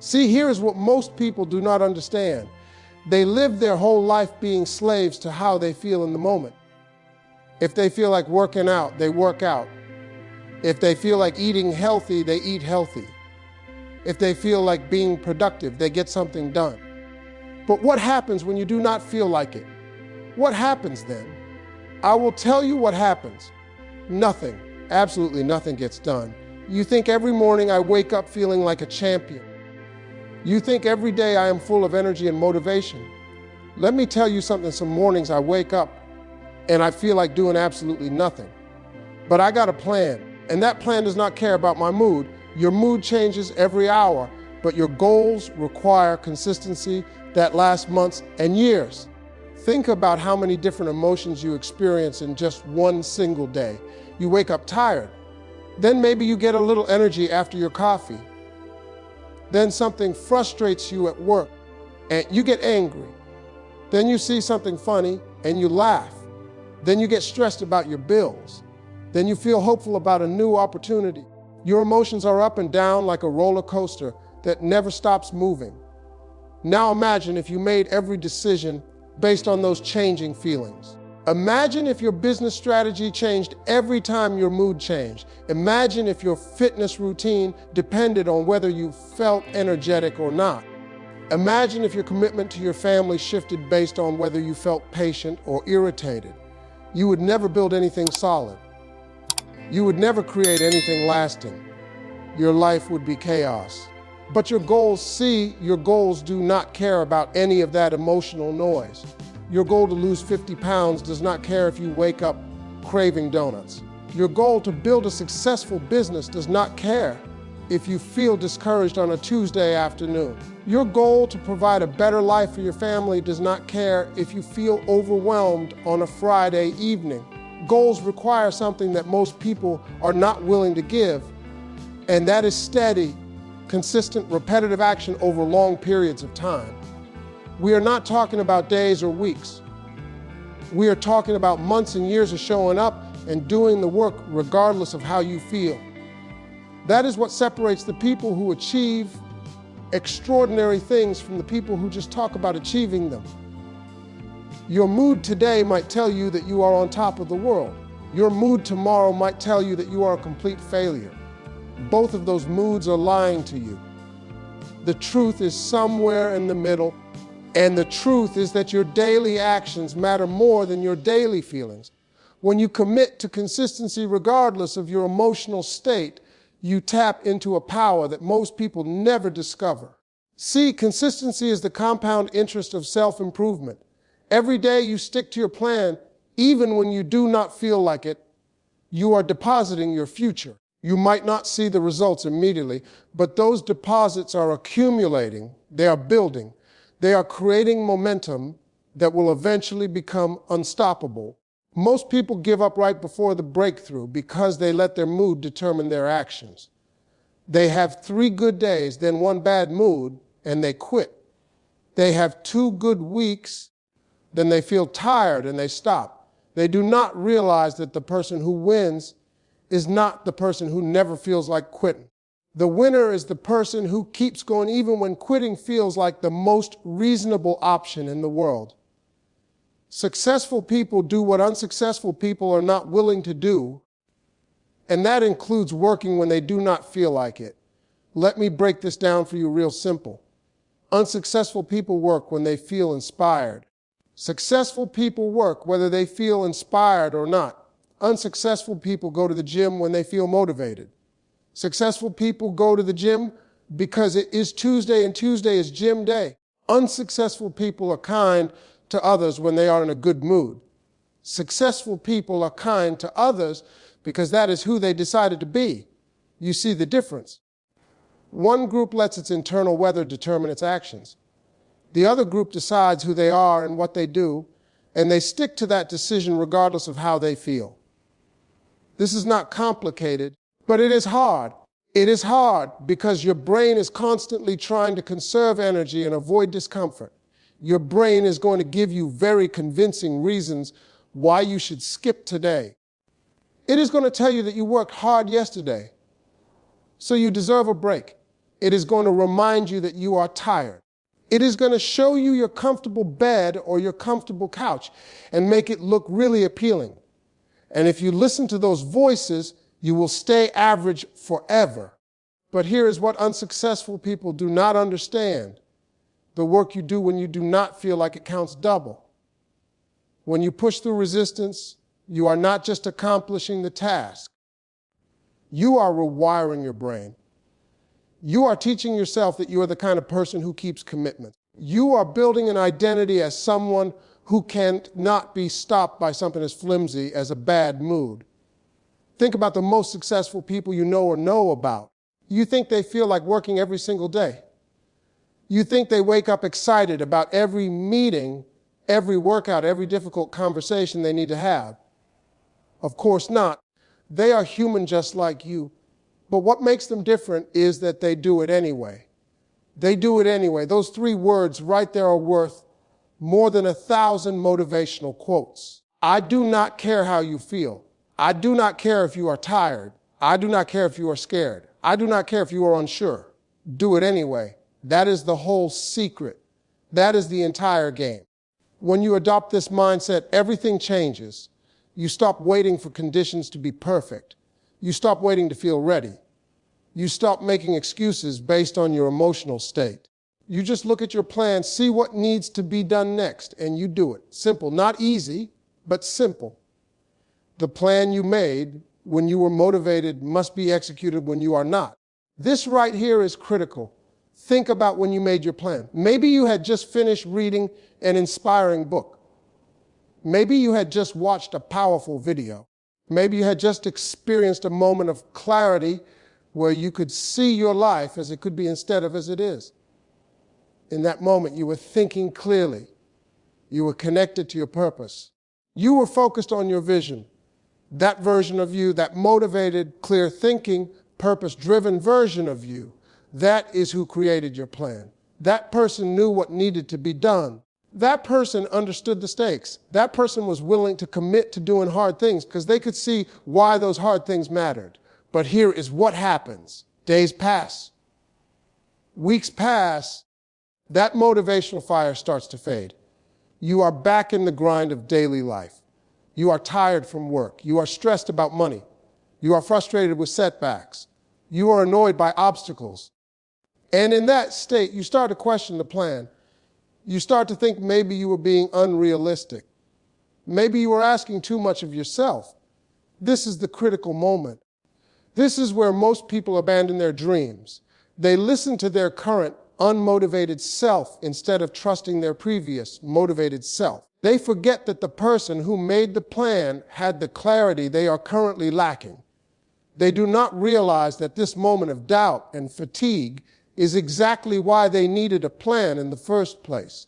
See, here is what most people do not understand. They live their whole life being slaves to how they feel in the moment. If they feel like working out, they work out. If they feel like eating healthy, they eat healthy. If they feel like being productive, they get something done. But what happens when you do not feel like it? What happens then? I will tell you what happens. Nothing, absolutely nothing gets done. You think every morning I wake up feeling like a champion. You think every day I am full of energy and motivation. Let me tell you something, some mornings I wake up and I feel like doing absolutely nothing. But I got a plan, and that plan does not care about my mood. Your mood changes every hour, but your goals require consistency that lasts months and years. Think about how many different emotions you experience in just one single day. You wake up tired. Then maybe you get a little energy after your coffee. Then something frustrates you at work and you get angry. Then you see something funny and you laugh. Then you get stressed about your bills. Then you feel hopeful about a new opportunity. Your emotions are up and down like a roller coaster that never stops moving. Now imagine if you made every decision based on those changing feelings. Imagine if your business strategy changed every time your mood changed. Imagine if your fitness routine depended on whether you felt energetic or not. Imagine if your commitment to your family shifted based on whether you felt patient or irritated. You would never build anything solid. You would never create anything lasting. Your life would be chaos. But your goals do not care about any of that emotional noise. Your goal to lose 50 pounds does not care if you wake up craving donuts. Your goal to build a successful business does not care if you feel discouraged on a Tuesday afternoon. Your goal to provide a better life for your family does not care if you feel overwhelmed on a Friday evening. Goals require something that most people are not willing to give, and that is steady, consistent, repetitive action over long periods of time. We are not talking about days or weeks. We are talking about months and years of showing up and doing the work regardless of how you feel. That is what separates the people who achieve extraordinary things from the people who just talk about achieving them. Your mood today might tell you that you are on top of the world. Your mood tomorrow might tell you that you are a complete failure. Both of those moods are lying to you. The truth is somewhere in the middle, and the truth is that your daily actions matter more than your daily feelings. When you commit to consistency regardless of your emotional state, you tap into a power that most people never discover. See, consistency is the compound interest of self-improvement. Every day you stick to your plan, even when you do not feel like it, you are depositing your future. You might not see the results immediately, but those deposits are accumulating, they are building, they are creating momentum that will eventually become unstoppable. Most people give up right before the breakthrough because they let their mood determine their actions. They have 3 good days, then 1 bad mood, and they quit. They have 2 good weeks, then they feel tired and they stop. They do not realize that the person who wins is not the person who never feels like quitting. The winner is the person who keeps going even when quitting feels like the most reasonable option in the world. Successful people do what unsuccessful people are not willing to do, and that includes working when they do not feel like it. Let me break this down for you real simple. Unsuccessful people work when they feel inspired. Successful people work whether they feel inspired or not. Unsuccessful people go to the gym when they feel motivated. Successful people go to the gym because it is Tuesday and Tuesday is gym day. Unsuccessful people are kind to others when they are in a good mood. Successful people are kind to others because that is who they decided to be. You see the difference. One group lets its internal weather determine its actions. The other group decides who they are and what they do, and they stick to that decision regardless of how they feel. This is not complicated, but it is hard. It is hard because your brain is constantly trying to conserve energy and avoid discomfort. Your brain is going to give you very convincing reasons why you should skip today. It is going to tell you that you worked hard yesterday, so you deserve a break. It is going to remind you that you are tired. It is going to show you your comfortable bed or your comfortable couch and make it look really appealing. And if you listen to those voices, you will stay average forever. But here is what unsuccessful people do not understand: the work you do when you do not feel like it counts double. When you push through resistance, you are not just accomplishing the task. You are rewiring your brain. You are teaching yourself that you are the kind of person who keeps commitment. You are building an identity as someone who cannot be stopped by something as flimsy as a bad mood. Think about the most successful people you know or know about. You think they feel like working every single day. You think they wake up excited about every meeting, every workout, every difficult conversation they need to have. Of course not. They are human just like you. But what makes them different is that they do it anyway. They do it anyway. Those 3 words right there are worth more than 1,000 motivational quotes. I do not care how you feel. I do not care if you are tired. I do not care if you are scared. I do not care if you are unsure. Do it anyway. That is the whole secret. That is the entire game. When you adopt this mindset, everything changes. You stop waiting for conditions to be perfect. You stop waiting to feel ready. You stop making excuses based on your emotional state. You just look at your plan, see what needs to be done next, and you do it. Simple, not easy, but simple. The plan you made when you were motivated must be executed when you are not. This right here is critical. Think about when you made your plan. Maybe you had just finished reading an inspiring book. Maybe you had just watched a powerful video. Maybe you had just experienced a moment of clarity where you could see your life as it could be instead of as it is. In that moment, you were thinking clearly. You were connected to your purpose. You were focused on your vision. That version of you, that motivated, clear thinking, purpose-driven version of you, that is who created your plan. That person knew what needed to be done. That person understood the stakes. That person was willing to commit to doing hard things because they could see why those hard things mattered. But here is what happens. Days pass. Weeks pass. That motivational fire starts to fade. You are back in the grind of daily life. You are tired from work. You are stressed about money. You are frustrated with setbacks. You are annoyed by obstacles. And in that state, you start to question the plan. You start to think maybe you were being unrealistic. Maybe you were asking too much of yourself. This is the critical moment. This is where most people abandon their dreams. They listen to their current unmotivated self instead of trusting their previous motivated self. They forget that the person who made the plan had the clarity they are currently lacking. They do not realize that this moment of doubt and fatigue is exactly why they needed a plan in the first place.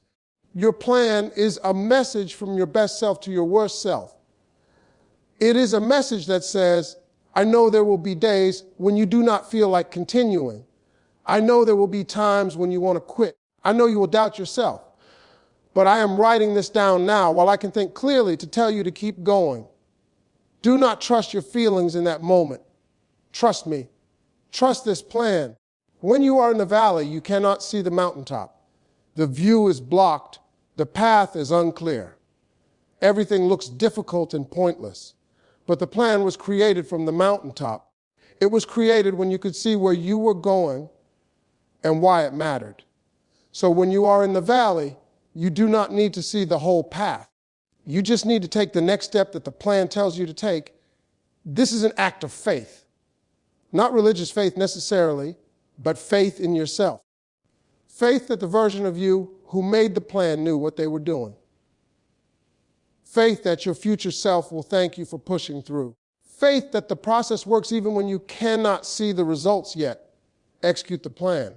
Your plan is a message from your best self to your worst self. It is a message that says, I know there will be days when you do not feel like continuing. I know there will be times when you want to quit. I know you will doubt yourself. But I am writing this down now while I can think clearly to tell you to keep going. Do not trust your feelings in that moment. Trust me. Trust this plan. When you are in the valley, you cannot see the mountaintop. The view is blocked. The path is unclear. Everything looks difficult and pointless. But the plan was created from the mountaintop. It was created when you could see where you were going and why it mattered. So when you are in the valley, you do not need to see the whole path. You just need to take the next step that the plan tells you to take. This is an act of faith. Not religious faith necessarily, but faith in yourself. Faith that the version of you who made the plan knew what they were doing. Faith that your future self will thank you for pushing through. Faith that the process works even when you cannot see the results yet. Execute the plan.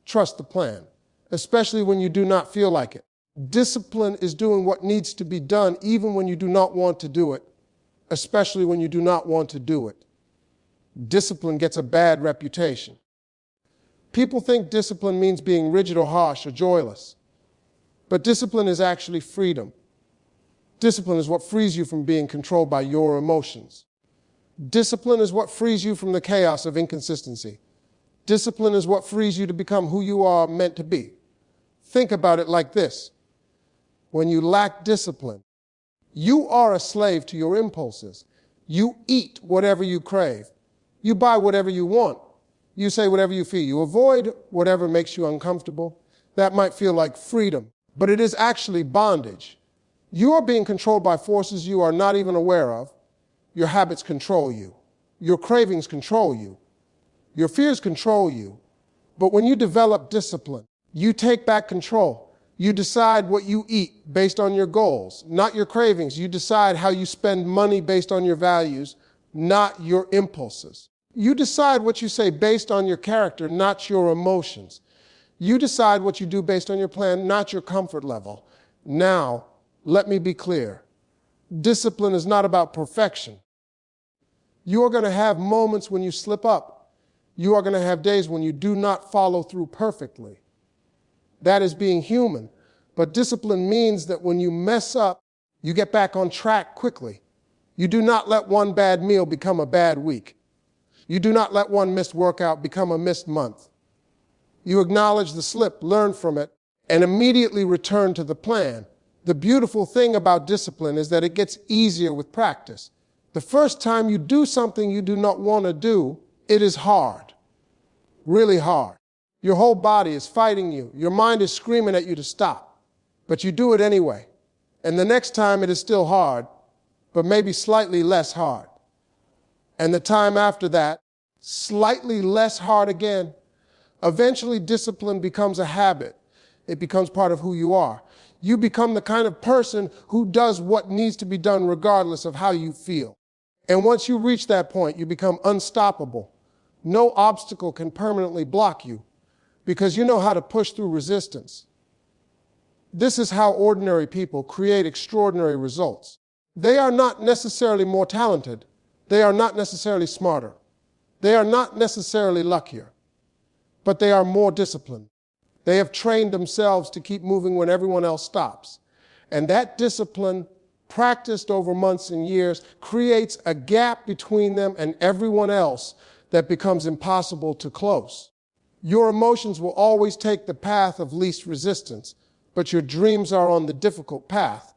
Trust the plan, especially when you do not feel like it. Discipline is doing what needs to be done even when you do not want to do it, especially when you do not want to do it. Discipline gets a bad reputation. People think discipline means being rigid or harsh or joyless. But discipline is actually freedom. Discipline is what frees you from being controlled by your emotions. Discipline is what frees you from the chaos of inconsistency. Discipline is what frees you to become who you are meant to be. Think about it like this. When you lack discipline, you are a slave to your impulses. You eat whatever you crave. You buy whatever you want. You say whatever you feel. You avoid whatever makes you uncomfortable. That might feel like freedom, but it is actually bondage. You are being controlled by forces you are not even aware of. Your habits control you. Your cravings control you. Your fears control you. But when you develop discipline, you take back control. You decide what you eat based on your goals, not your cravings. You decide how you spend money based on your values, not your impulses. You decide what you say based on your character, not your emotions. You decide what you do based on your plan, not your comfort level. Now, let me be clear. Discipline is not about perfection. You are going to have moments when you slip up. You are going to have days when you do not follow through perfectly. That is being human. But discipline means that when you mess up, you get back on track quickly. You do not let one bad meal become a bad week. You do not let one missed workout become a missed month. You acknowledge the slip, learn from it, and immediately return to the plan. The beautiful thing about discipline is that it gets easier with practice. The first time you do something you do not want to do, it is hard, really hard. Your whole body is fighting you. Your mind is screaming at you to stop, but you do it anyway. And the next time it is still hard, but maybe slightly less hard. And the time after that, slightly less hard again. Eventually, discipline becomes a habit. It becomes part of who you are. You become the kind of person who does what needs to be done regardless of how you feel. And once you reach that point, you become unstoppable. No obstacle can permanently block you because you know how to push through resistance. This is how ordinary people create extraordinary results. They are not necessarily more talented. They are not necessarily smarter. They are not necessarily luckier, but they are more disciplined. They have trained themselves to keep moving when everyone else stops. And that discipline, practiced over months and years, creates a gap between them and everyone else that becomes impossible to close. Your emotions will always take the path of least resistance, but your dreams are on the difficult path.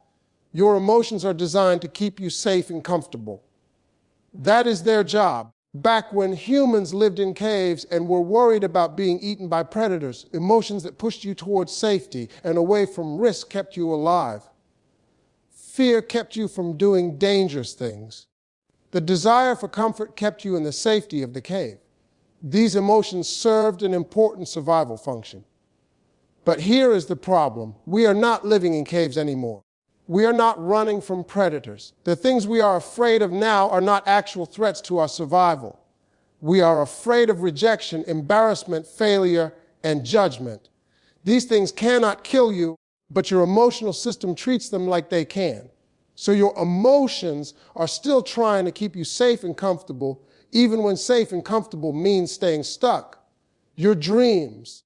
Your emotions are designed to keep you safe and comfortable. That is their job. Back when humans lived in caves and were worried about being eaten by predators, emotions that pushed you towards safety and away from risk kept you alive. Fear kept you from doing dangerous things. The desire for comfort kept you in the safety of the cave. These emotions served an important survival function. But here is the problem. We are not living in caves anymore. We are not running from predators. The things we are afraid of now are not actual threats to our survival. We are afraid of rejection, embarrassment, failure, and judgment. These things cannot kill you, but your emotional system treats them like they can. So your emotions are still trying to keep you safe and comfortable, even when safe and comfortable means staying stuck. Your dreams,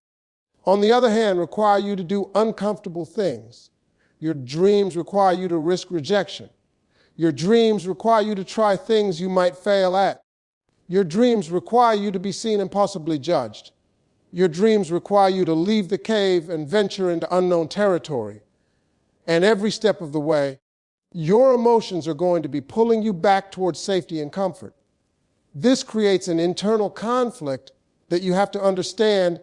on the other hand, require you to do uncomfortable things. Your dreams require you to risk rejection. Your dreams require you to try things you might fail at. Your dreams require you to be seen and possibly judged. Your dreams require you to leave the cave and venture into unknown territory. And every step of the way, your emotions are going to be pulling you back towards safety and comfort. This creates an internal conflict that you have to understand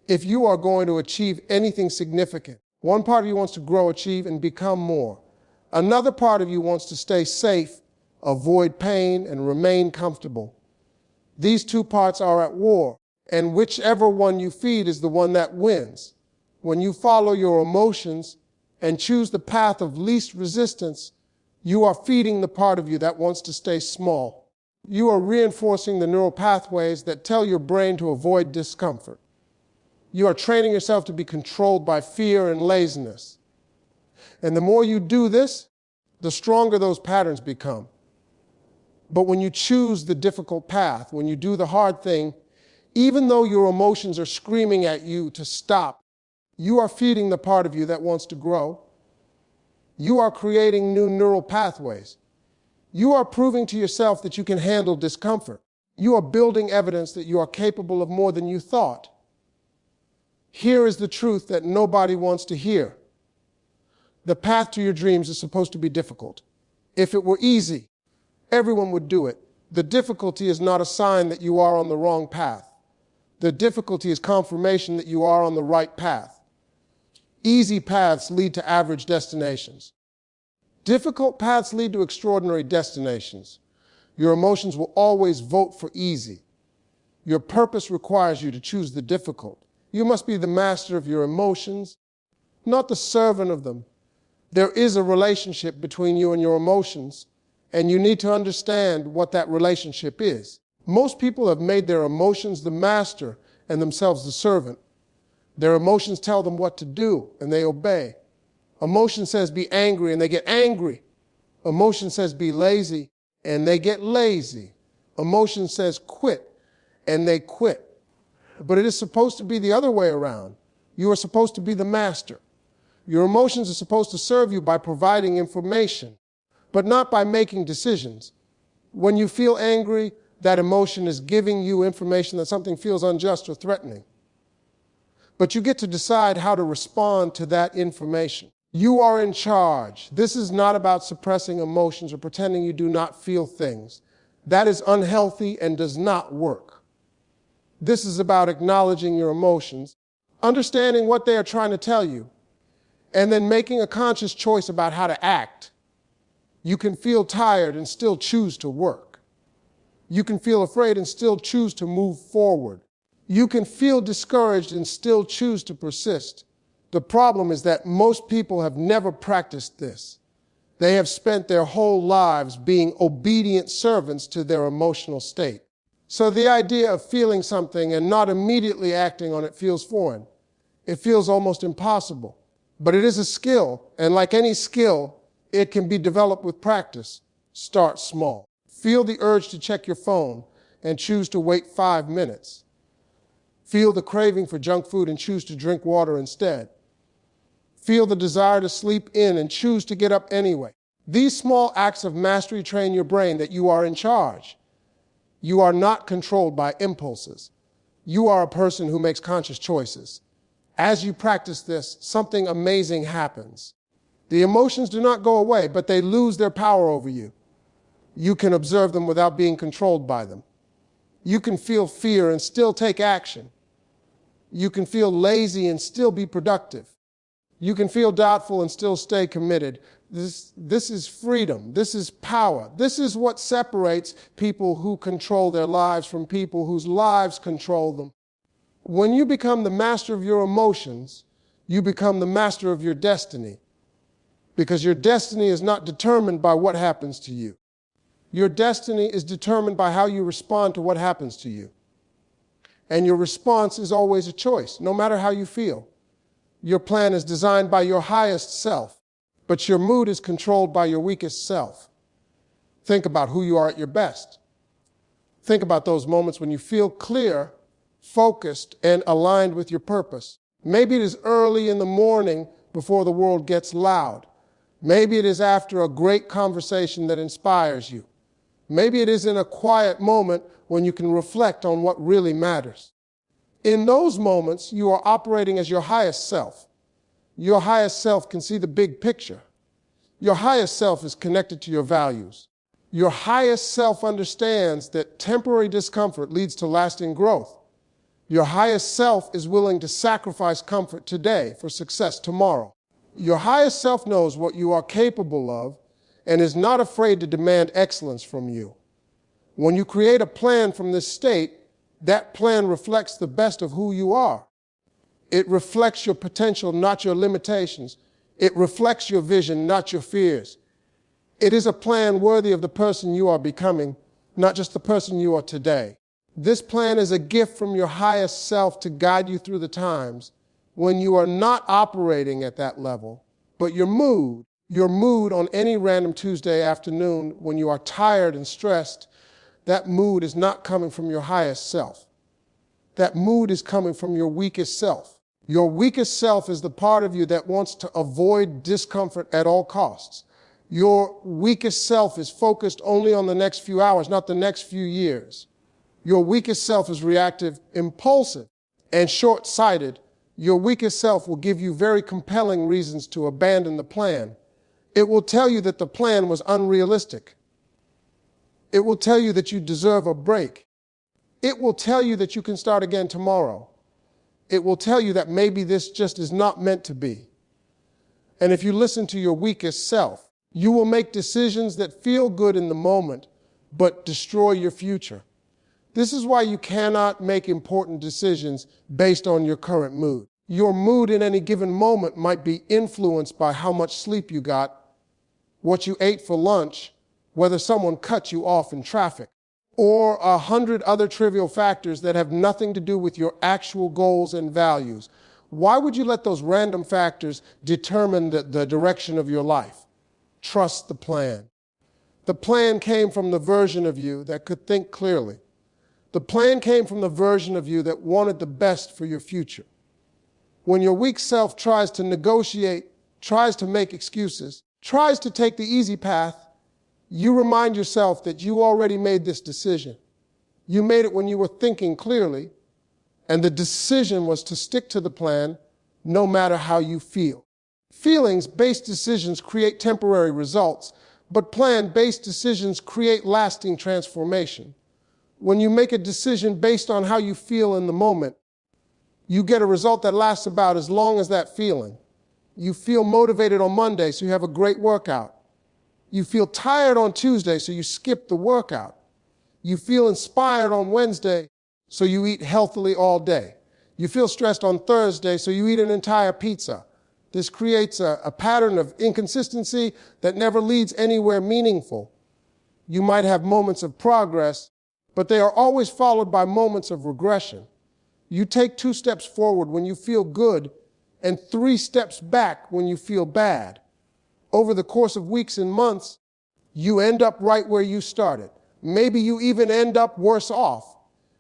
if you are going to achieve anything significant. One part of you wants to grow, achieve, and become more. Another part of you wants to stay safe, avoid pain, and remain comfortable. These two parts are at war, and whichever one you feed is the one that wins. When you follow your emotions and choose the path of least resistance, you are feeding the part of you that wants to stay small. You are reinforcing the neural pathways that tell your brain to avoid discomfort. You are training yourself to be controlled by fear and laziness. And the more you do this, the stronger those patterns become. But when you choose the difficult path, when you do the hard thing, even though your emotions are screaming at you to stop, you are feeding the part of you that wants to grow. You are creating new neural pathways. You are proving to yourself that you can handle discomfort. You are building evidence that you are capable of more than you thought. Here is the truth that nobody wants to hear. The path to your dreams is supposed to be difficult. If it were easy, everyone would do it. The difficulty is not a sign that you are on the wrong path. The difficulty is confirmation that you are on the right path. Easy paths lead to average destinations. Difficult paths lead to extraordinary destinations. Your emotions will always vote for easy. Your purpose requires you to choose the difficult. You must be the master of your emotions, not the servant of them. There is a relationship between you and your emotions, and you need to understand what that relationship is. Most people have made their emotions the master and themselves the servant. Their emotions tell them what to do, and they obey. Emotion says be angry, and they get angry. Emotion says be lazy, and they get lazy. Emotion says quit, and they quit. But it is supposed to be the other way around. You are supposed to be the master. Your emotions are supposed to serve you by providing information, but not by making decisions. When you feel angry, that emotion is giving you information that something feels unjust or threatening. But you get to decide how to respond to that information. You are in charge. This is not about suppressing emotions or pretending you do not feel things. That is unhealthy and does not work. This is about acknowledging your emotions, understanding what they are trying to tell you, and then making a conscious choice about how to act. You can feel tired and still choose to work. You can feel afraid and still choose to move forward. You can feel discouraged and still choose to persist. The problem is that most people have never practiced this. They have spent their whole lives being obedient servants to their emotional state. So the idea of feeling something and not immediately acting on it feels foreign. It feels almost impossible. But it is a skill, and like any skill, it can be developed with practice. Start small. Feel the urge to check your phone and choose to wait 5 minutes. Feel the craving for junk food and choose to drink water instead. Feel the desire to sleep in and choose to get up anyway. These small acts of mastery train your brain that you are in charge. You are not controlled by impulses. You are a person who makes conscious choices. As you practice this, something amazing happens. The emotions do not go away, but they lose their power over you. You can observe them without being controlled by them. You can feel fear and still take action. You can feel lazy and still be productive. You can feel doubtful and still stay committed. This is freedom. This is power. This is what separates people who control their lives from people whose lives control them. When you become the master of your emotions, you become the master of your destiny, because your destiny is not determined by what happens to you. Your destiny is determined by how you respond to what happens to you. And your response is always a choice, no matter how you feel. Your plan is designed by your highest self, but your mood is controlled by your weakest self. Think about who you are at your best. Think about those moments when you feel clear, focused, and aligned with your purpose. Maybe it is early in the morning before the world gets loud. Maybe it is after a great conversation that inspires you. Maybe it is in a quiet moment when you can reflect on what really matters. In those moments, you are operating as your highest self. Your highest self can see the big picture. Your highest self is connected to your values. Your highest self understands that temporary discomfort leads to lasting growth. Your highest self is willing to sacrifice comfort today for success tomorrow. Your highest self knows what you are capable of and is not afraid to demand excellence from you. When you create a plan from this state, that plan reflects the best of who you are. It reflects your potential, not your limitations. It reflects your vision, not your fears. It is a plan worthy of the person you are becoming, not just the person you are today. This plan is a gift from your highest self to guide you through the times when you are not operating at that level, but your mood on any random Tuesday afternoon when you are tired and stressed, that mood is not coming from your highest self. That mood is coming from your weakest self. Your weakest self is the part of you that wants to avoid discomfort at all costs. Your weakest self is focused only on the next few hours, not the next few years. Your weakest self is reactive, impulsive, and short-sighted. Your weakest self will give you very compelling reasons to abandon the plan. It will tell you that the plan was unrealistic. It will tell you that you deserve a break. It will tell you that you can start again tomorrow. It will tell you that maybe this just is not meant to be. And if you listen to your weakest self, you will make decisions that feel good in the moment, but destroy your future. This is why you cannot make important decisions based on your current mood. Your mood in any given moment might be influenced by how much sleep you got, what you ate for lunch, whether someone cut you off in traffic, or 100 other trivial factors that have nothing to do with your actual goals and values. Why would you let those random factors determine the direction of your life? Trust the plan. The plan came from the version of you that could think clearly. The plan came from the version of you that wanted the best for your future. When your weak self tries to negotiate, tries to make excuses, tries to take the easy path, you remind yourself that you already made this decision. You made it when you were thinking clearly, and the decision was to stick to the plan no matter how you feel. Feelings-based decisions create temporary results, but plan-based decisions create lasting transformation. When you make a decision based on how you feel in the moment, you get a result that lasts about as long as that feeling. You feel motivated on Monday, so you have a great workout. You feel tired on Tuesday, so you skip the workout. You feel inspired on Wednesday, so you eat healthily all day. You feel stressed on Thursday, so you eat an entire pizza. This creates a pattern of inconsistency that never leads anywhere meaningful. You might have moments of progress, but they are always followed by moments of regression. You take 2 steps forward when you feel good and 3 steps back when you feel bad. Over the course of weeks and months, you end up right where you started. Maybe you even end up worse off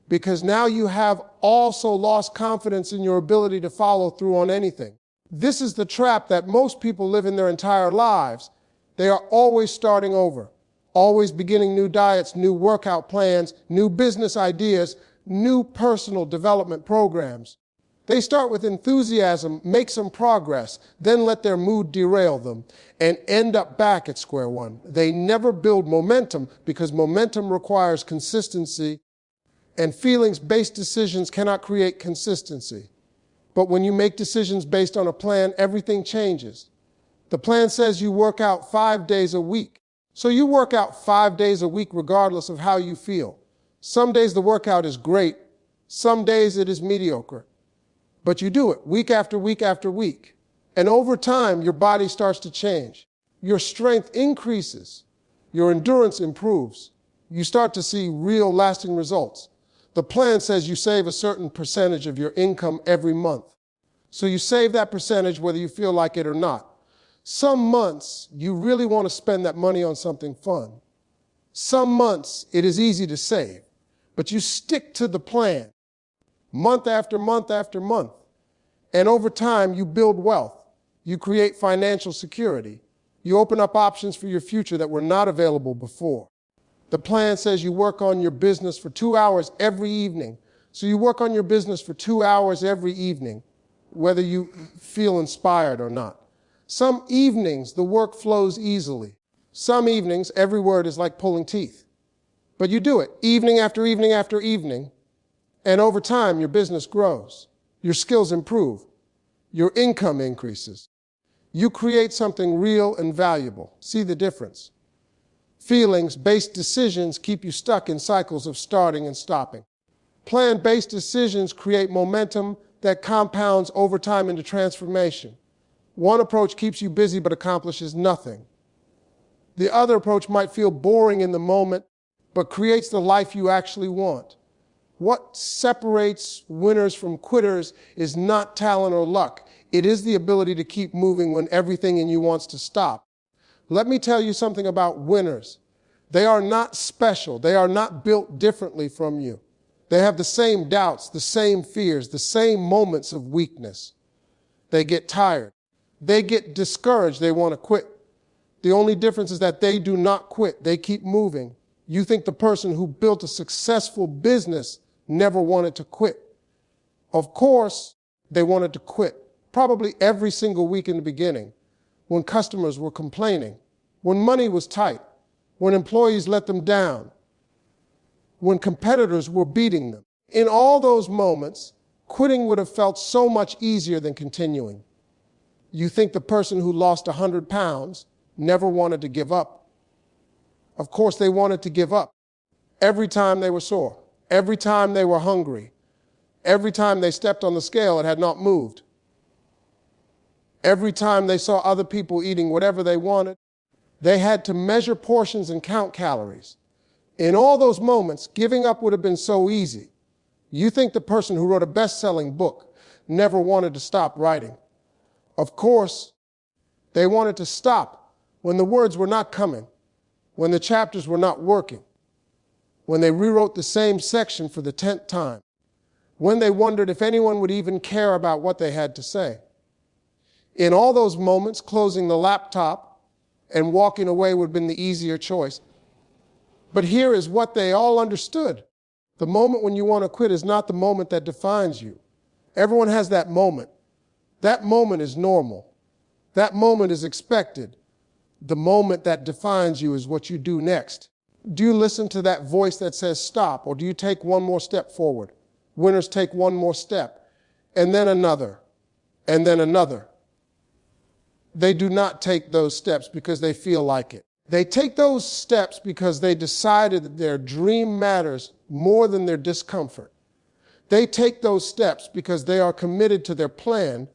because now you have also lost confidence in your ability to follow through on anything. This is the trap that most people live in their entire lives. They are always starting over, always beginning new diets, new workout plans, new business ideas, new personal development programs. They start with enthusiasm, make some progress, then let their mood derail them, and end up back at square one. They never build momentum because momentum requires consistency, and feelings-based decisions cannot create consistency. But when you make decisions based on a plan, everything changes. The plan says you work out 5 days a week. So you work out 5 days a week regardless of how you feel. Some days the workout is great. Some days it is mediocre. But you do it week after week after week. And over time, your body starts to change. Your strength increases. Your endurance improves. You start to see real lasting results. The plan says you save a certain percentage of your income every month. So you save that percentage whether you feel like it or not. Some months, you really want to spend that money on something fun. Some months, it is easy to save. But you stick to the plan month after month after month. And over time, you build wealth. You create financial security. You open up options for your future that were not available before. The plan says you work on your business for 2 hours every evening. So you work on your business for 2 hours every evening, whether you feel inspired or not. Some evenings, the work flows easily. Some evenings, every word is like pulling teeth. But you do it evening after evening after evening, and over time, your business grows. Your skills improve. Your income increases. You create something real and valuable. See the difference? Feelings-based decisions keep you stuck in cycles of starting and stopping. Plan-based decisions create momentum that compounds over time into transformation. One approach keeps you busy but accomplishes nothing. The other approach might feel boring in the moment, but creates the life you actually want. What separates winners from quitters is not talent or luck. It is the ability to keep moving when everything in you wants to stop. Let me tell you something about winners. They are not special. They are not built differently from you. They have the same doubts, the same fears, the same moments of weakness. They get tired. They get discouraged. They want to quit. The only difference is that they do not quit. They keep moving. You think the person who built a successful business never wanted to quit. Of course, they wanted to quit, probably every single week in the beginning, when customers were complaining, when money was tight, when employees let them down, when competitors were beating them. In all those moments, quitting would have felt so much easier than continuing. You think the person who lost 100 pounds never wanted to give up. Of course, they wanted to give up every time they were sore, every time they were hungry, every time they stepped on the scale, it had not moved. Every time they saw other people eating whatever they wanted, they had to measure portions and count calories. In all those moments, giving up would have been so easy. You think the person who wrote a best-selling book never wanted to stop writing. Of course, they wanted to stop when the words were not coming, when the chapters were not working, when they rewrote the same section for the 10th time, when they wondered if anyone would even care about what they had to say. In all those moments, closing the laptop and walking away would have been the easier choice. But here is what they all understood. The moment when you want to quit is not the moment that defines you. Everyone has that moment. That moment is normal. That moment is expected. The moment that defines you is what you do next. Do you listen to that voice that says stop, or do you take one more step forward? Winners take one more step, and then another, and then another. They do not take those steps because they feel like it. They take those steps because they decided that their dream matters more than their discomfort. They take those steps because they are committed to their plan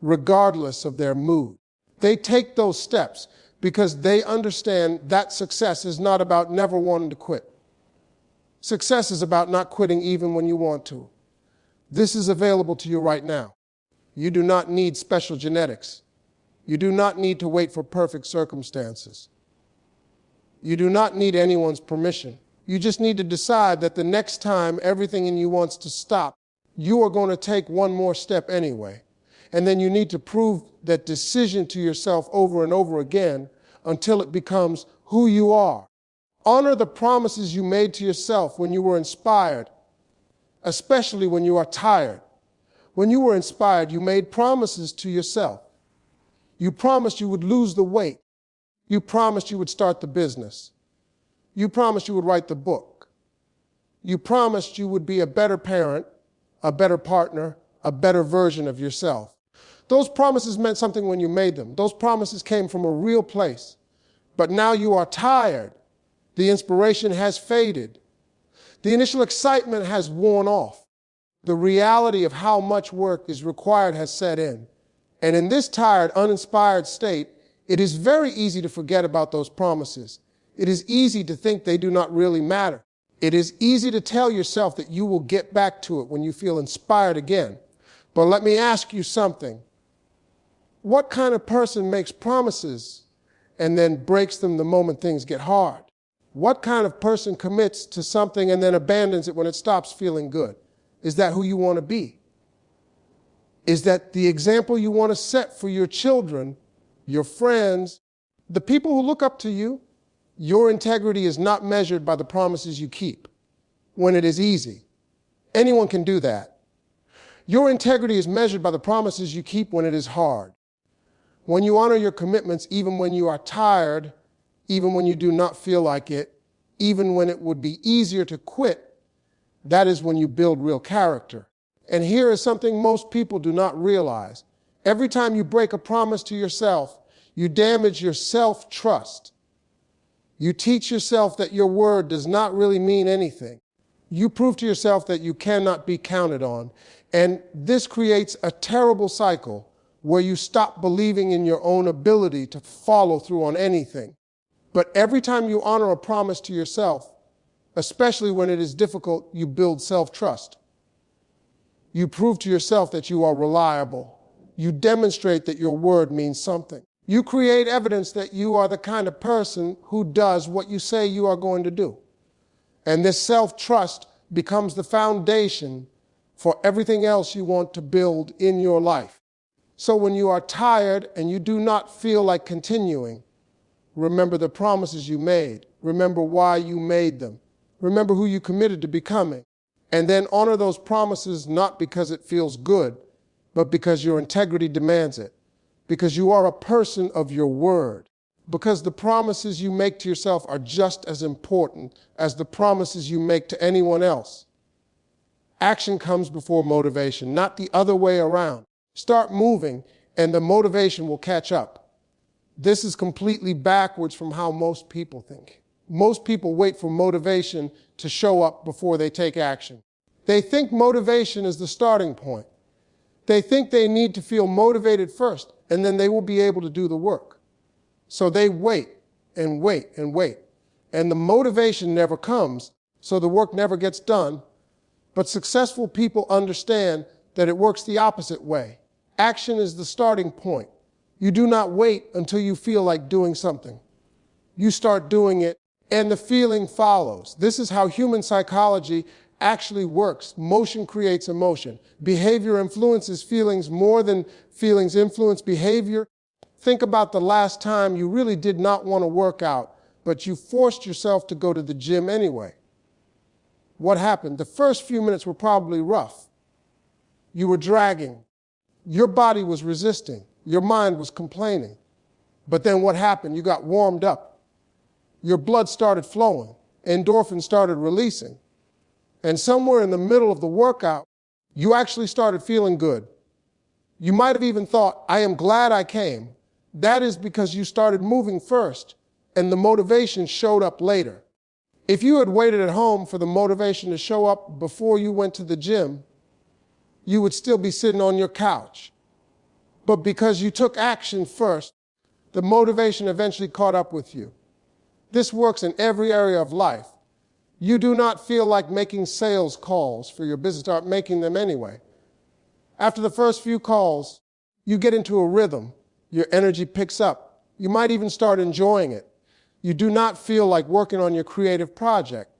regardless of their mood. They take those steps because they understand that success is not about never wanting to quit. Success is about not quitting even when you want to. This is available to you right now. You do not need special genetics. You do not need to wait for perfect circumstances. You do not need anyone's permission. You just need to decide that the next time everything in you wants to stop, you are going to take one more step anyway. And then you need to prove that decision to yourself over and over again until it becomes who you are. Honor the promises you made to yourself when you were inspired, especially when you are tired. When you were inspired, you made promises to yourself. You promised you would lose the weight. You promised you would start the business. You promised you would write the book. You promised you would be a better parent, a better partner, a better version of yourself. Those promises meant something when you made them. Those promises came from a real place. But now you are tired. The inspiration has faded. The initial excitement has worn off. The reality of how much work is required has set in. And in this tired, uninspired state, it is very easy to forget about those promises. It is easy to think they do not really matter. It is easy to tell yourself that you will get back to it when you feel inspired again. But let me ask you something. What kind of person makes promises and then breaks them the moment things get hard? What kind of person commits to something and then abandons it when it stops feeling good? Is that who you want to be? Is that the example you want to set for your children, your friends, the people who look up to you? Your integrity is not measured by the promises you keep when it is easy. Anyone can do that. Your integrity is measured by the promises you keep when it is hard. When you honor your commitments, even when you are tired, even when you do not feel like it, even when it would be easier to quit, that is when you build real character. And here is something most people do not realize. Every time you break a promise to yourself, you damage your self-trust. You teach yourself that your word does not really mean anything. You prove to yourself that you cannot be counted on. And this creates a terrible cycle where you stop believing in your own ability to follow through on anything. But every time you honor a promise to yourself, especially when it is difficult, you build self-trust. You prove to yourself that you are reliable. You demonstrate that your word means something. You create evidence that you are the kind of person who does what you say you are going to do. And this self-trust becomes the foundation for everything else you want to build in your life. So when you are tired and you do not feel like continuing, Remember the promises you made. Remember why you made them. Remember who you committed to becoming. And then honor those promises not because it feels good, but because your integrity demands it. Because you are a person of your word. Because the promises you make to yourself are just as important as the promises you make to anyone else. Action comes before motivation, not the other way around. Start moving and the motivation will catch up. This is completely backwards from how most people think. Most people wait for motivation to show up before they take action. They think motivation is the starting point. They think they need to feel motivated first, and then they will be able to do the work. So they wait and wait and wait. And the motivation never comes, so the work never gets done. But successful people understand that it works the opposite way. Action is the starting point. You do not wait until you feel like doing something. You start doing it, and the feeling follows. This is how human psychology actually works. Motion creates emotion. Behavior influences feelings more than feelings influence behavior. Think about the last time you really did not want to work out, but you forced yourself to go to the gym anyway. What happened? The first few minutes were probably rough. You were dragging. Your body was resisting. Your mind was complaining. But then what happened? You got warmed up. Your blood started flowing. Endorphins started releasing. And somewhere in the middle of the workout, you actually started feeling good. You might have even thought, I am glad I came. That is because you started moving first, and the motivation showed up later. If you had waited at home for the motivation to show up before you went to the gym, you would still be sitting on your couch. But because you took action first, the motivation eventually caught up with you. This works in every area of life. You do not feel like making sales calls for your business. Start making them anyway. After the first few calls, you get into a rhythm. Your energy picks up. You might even start enjoying it. You do not feel like working on your creative project.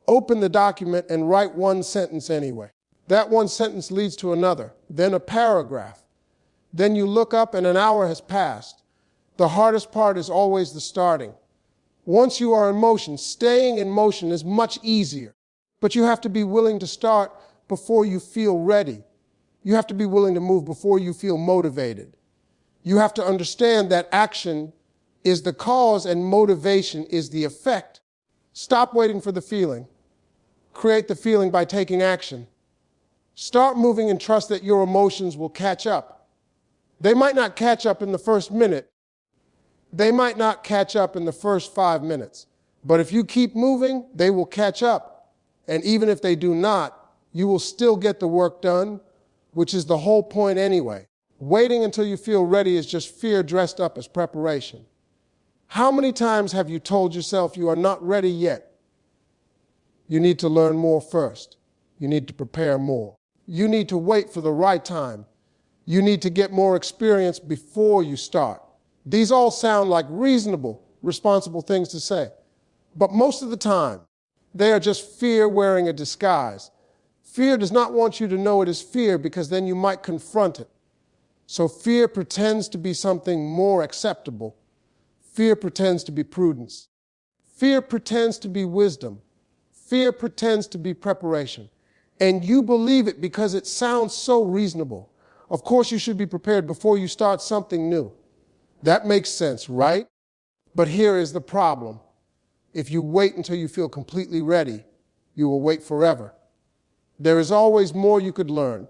Open the document and write one sentence anyway. That one sentence leads to another, then a paragraph. Then you look up and an hour has passed. The hardest part is always the starting. Once you are in motion, staying in motion is much easier. But you have to be willing to start before you feel ready. You have to be willing to move before you feel motivated. You have to understand that action is the cause and motivation is the effect. Stop waiting for the feeling. Create the feeling by taking action. Start moving and trust that your emotions will catch up. They might not catch up in the first minute. They might not catch up in the first 5 minutes. But if you keep moving, they will catch up. And even if they do not, you will still get the work done, which is the whole point anyway. Waiting until you feel ready is just fear dressed up as preparation. How many times have you told yourself you are not ready yet? You need to learn more first. You need to prepare more. You need to wait for the right time. You need to get more experience before you start. These all sound like reasonable, responsible things to say. But most of the time, they are just fear wearing a disguise. Fear does not want you to know it is fear because then you might confront it. So fear pretends to be something more acceptable. Fear pretends to be prudence. Fear pretends to be wisdom. Fear pretends to be preparation. And you believe it because it sounds so reasonable. Of course, you should be prepared before you start something new. That makes sense, right? But here is the problem. If you wait until you feel completely ready, you will wait forever. There is always more you could learn.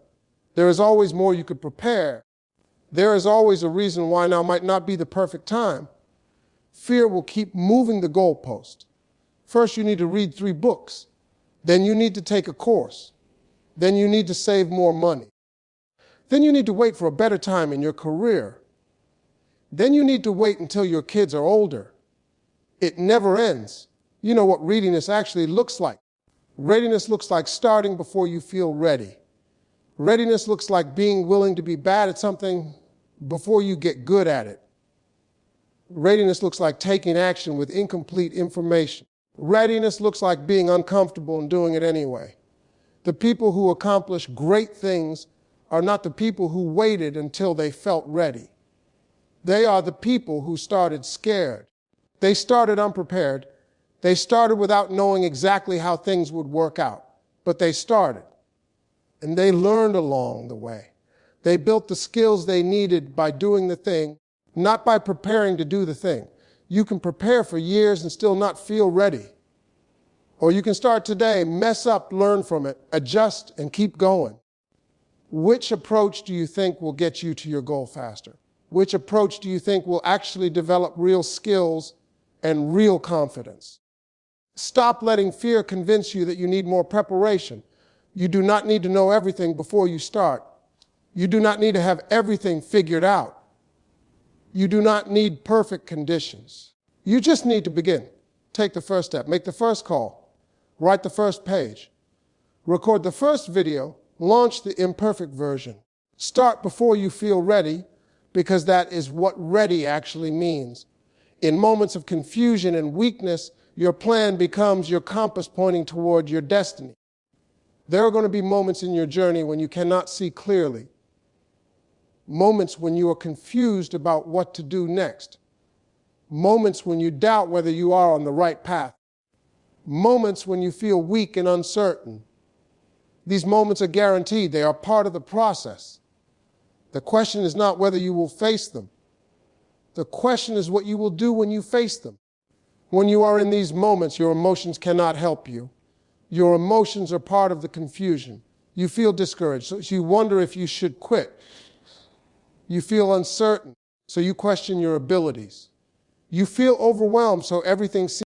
There is always more you could prepare. There is always a reason why now might not be the perfect time. Fear will keep moving the goalpost. First, you need to read 3 books. Then you need to take a course. Then you need to save more money. Then you need to wait for a better time in your career. Then you need to wait until your kids are older. It never ends. You know what readiness actually looks like. Readiness looks like starting before you feel ready. Readiness looks like being willing to be bad at something before you get good at it. Readiness looks like taking action with incomplete information. Readiness looks like being uncomfortable and doing it anyway. The people who accomplish great things are not the people who waited until they felt ready. They are the people who started scared. They started unprepared. They started without knowing exactly how things would work out. But they started. And they learned along the way. They built the skills they needed by doing the thing, not by preparing to do the thing. You can prepare for years and still not feel ready. Or you can start today, mess up, learn from it, adjust, and keep going. Which approach do you think will get you to your goal faster? Which approach do you think will actually develop real skills and real confidence? Stop letting fear convince you that you need more preparation. You do not need to know everything before you start. You do not need to have everything figured out. You do not need perfect conditions. You just need to begin. Take the first step. Make the first call. Write the first page. Record the first video. Launch the imperfect version. Start before you feel ready, because that is what ready actually means. In moments of confusion and weakness, your plan becomes your compass pointing toward your destiny. There are going to be moments in your journey when you cannot see clearly. Moments when you are confused about what to do next. Moments when you doubt whether you are on the right path. Moments when you feel weak and uncertain. These moments are guaranteed. They are part of the process. The question is not whether you will face them. The question is what you will do when you face them. When you are in these moments, your emotions cannot help you. Your emotions are part of the confusion. You feel discouraged, so you wonder if you should quit. You feel uncertain, so you question your abilities. You feel overwhelmed, so everything seems